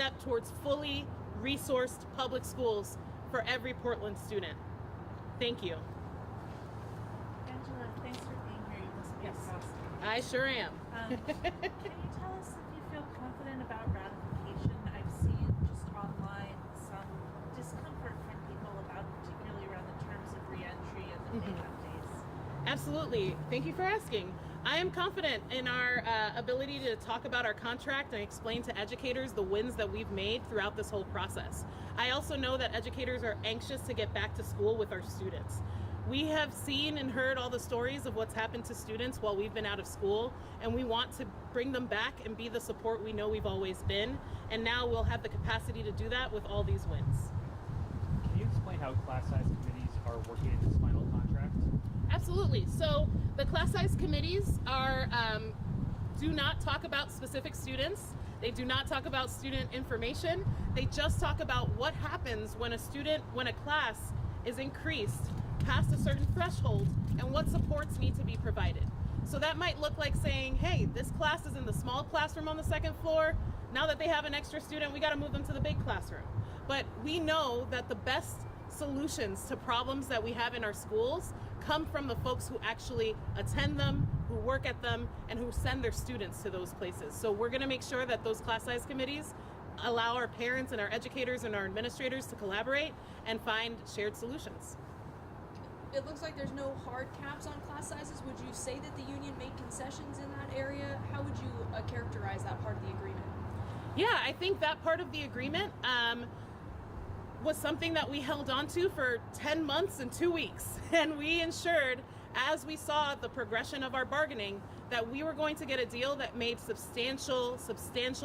step towards fully resourced public schools for every Portland student. Thank you. Angela, thanks for being here. You must be exhausted. I sure am. Can you tell us if you feel confident about ratification? I've seen just online some discomfort from people about, particularly around the terms of reentry and the makeup days. Absolutely. Thank you for asking. I am confident in our ability to talk about our contract and explain to educators the wins that we've made throughout this whole process. I also know that educators are anxious to get back to school with our students. We have seen and heard all the stories of what's happened to students while we've been out of school, and we want to bring them back and be the support we know we've always been. And now we'll have the capacity to do that with all these wins. Can you explain how class size committees are working in this final contract? Absolutely. So the class size committees are do not talk about specific students. They do not talk about student information. They just talk about what happens when a class is increased past a certain threshold and what supports need to be provided. So that might look like saying, hey, this class is in the small classroom on the second floor. Now that they have an extra student, we got to move them to the big classroom. But we know that the best solutions to problems that we have in our schools come from the folks who actually attend them, who work at them, and who send their students to those places. So we're going to make sure that those class size committees allow our parents and our educators and our administrators to collaborate and find shared solutions. It looks like there's no hard caps on class sizes. Would you say that the union made concessions in that area? How would you characterize that part of the agreement? Yeah, I think that part of the agreement was something that we held on to for 10 months and 2 weeks. And we ensured, as we saw the progression of our bargaining, that we were going to get a deal that made substantial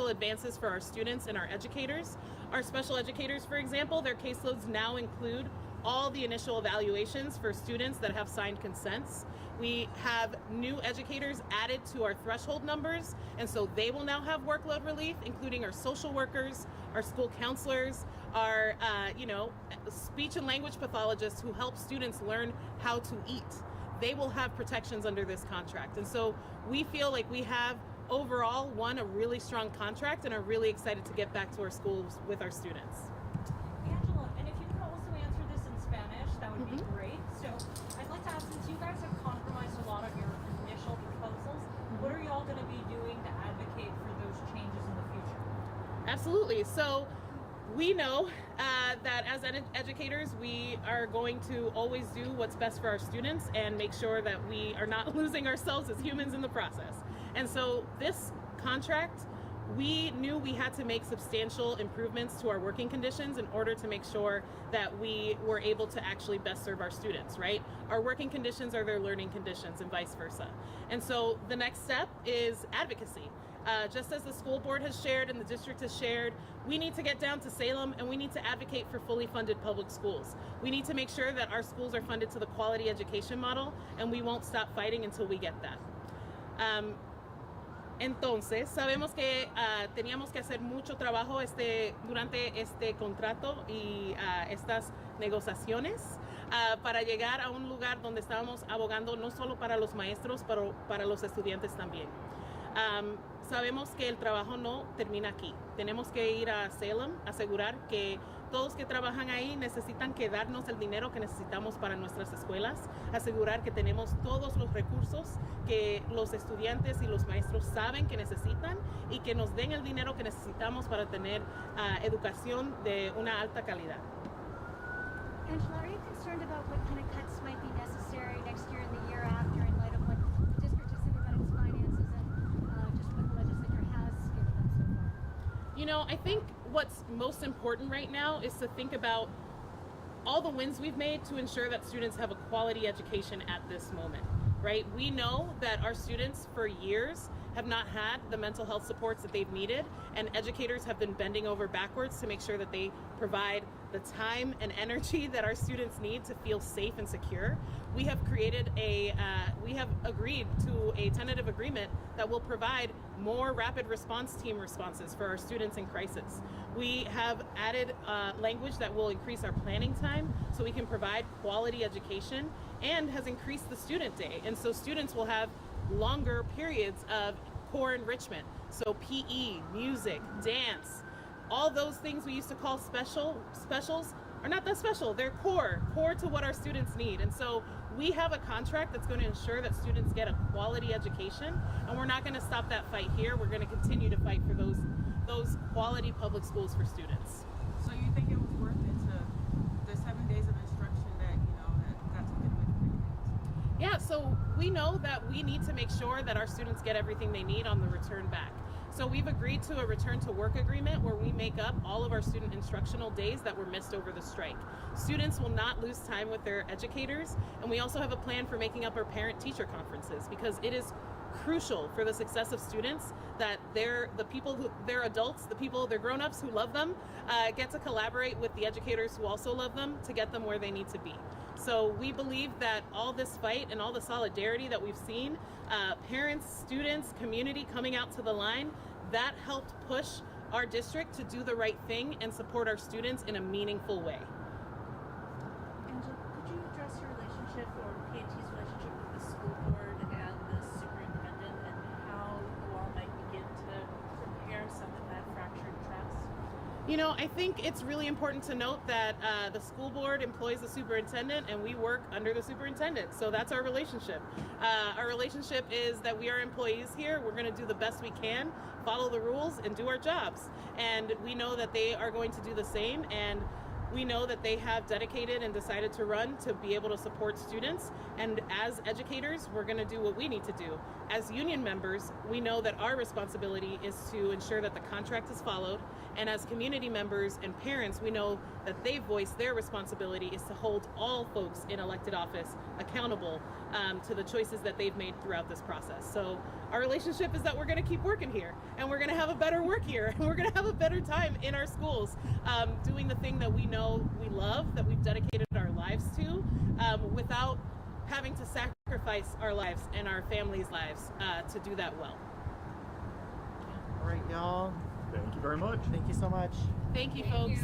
advances for our students and our educators. Our special educators, for example, their caseloads now include all the initial evaluations for students that have signed consents. We have new educators added to our threshold numbers, and so they will now have workload relief, including our social workers, our school counselors, our speech and language pathologists who help students learn how to eat. They will have protections under this contract. And so we feel like we have overall won a really strong contract and are really excited to get back to our schools with our students. Angela, and if you could also answer this in Spanish, that would be great. So I'd like to ask, since you guys have compromised a lot of your initial proposals, what are you all going to be doing to advocate for those changes in the future? Absolutely. So we know that as educators, we are going to always do what's best for our students and make sure that we are not losing ourselves as humans in the process. And so this contract, we knew we had to make substantial improvements to our working conditions in order to make sure that we were able to actually best serve our students, right? Our working conditions are their learning conditions and vice versa. And so the next step is advocacy. Just as the school board has shared and the district has shared, we need to get down to Salem and we need to advocate for fully funded public schools. We need to make sure that our schools are funded to the quality education model, and we won't stop fighting until we get that. Entonces, sabemos que teníamos que hacer mucho trabajo durante este contrato y estas negociaciones para llegar a un lugar donde estábamos abogando no solo para los maestros, pero para los estudiantes también. Sabemos que el trabajo no termina aquí. Tenemos que ir a Salem, asegurar que todos que trabajan ahí necesitan que darnos el dinero que necesitamos para nuestras escuelas, asegurar que tenemos todos los recursos que los estudiantes y los maestros saben que necesitan y que nos den el dinero que necesitamos para tener educación de una alta calidad. Angela, are you concerned about what kind of cuts might be necessary next year and the year after in light of what the district has said about its finances and just what the legislature has given them so far? You know, I think what's most important right now is to think about all the wins we've made to ensure that students have a quality education at this moment, right? We know that our students for years have not had the mental health supports that they've needed, and educators have been bending over backwards to make sure that they provide the time and energy that our students need to feel safe and secure. We have agreed to a tentative agreement that will provide more rapid response team responses for our students in crisis. We have added language that will increase our planning time so we can provide quality education, and has increased the student day. And so students will have longer periods of core enrichment. So PE, music, dance, all those things we used to call specials are not that special. They're core to what our students need. And so we have a contract that's going to ensure that students get a quality education, and we're not going to stop that fight here. We're going to continue to fight for those quality public schools for students. So you think it was worth it to the 7 days of instruction that got taken away from the kids? Yeah, so we know that we need to make sure that our students get everything they need on the return back. So we've agreed to a return to work agreement where we make up all of our student instructional days that were missed over the strike. Students will not lose time with their educators, and we also have a plan for making up our parent-teacher conferences, because it is crucial for the success of students that they're adults, they're grown-ups who love them, get to collaborate with the educators who also love them to get them where they need to be. So we believe that all this fight and all the solidarity that we've seen, parents, students, community coming out to the line, that helped push our district to do the right thing and support our students in a meaningful way. Angela, could you address your relationship, or PAT's relationship, with the school board and the superintendent, and how you all might begin to repair some of that fractured trust? I think it's really important to note that the school board employs the superintendent, and we work under the superintendent. So that's our relationship. Our relationship is that we are employees here. We're going to do the best we can, follow the rules, and do our jobs. And we know that they are going to do the same. And we know that they have dedicated and decided to run to be able to support students. And as educators, we're going to do what we need to do. As union members, we know that our responsibility is to ensure that the contract is followed. And as community members and parents, we know that they voice their responsibility is to hold all folks in elected office accountable to the choices that they've made throughout this process. So our relationship is that we're going to keep working here, and we're going to have a better work here, and we're going to have a better time in our schools doing the thing that we know we love, that we've dedicated our lives to, without having to sacrifice our lives and our families' lives to do that well. All right, y'all. Thank you very much. Thank you so much. Thank you, folks.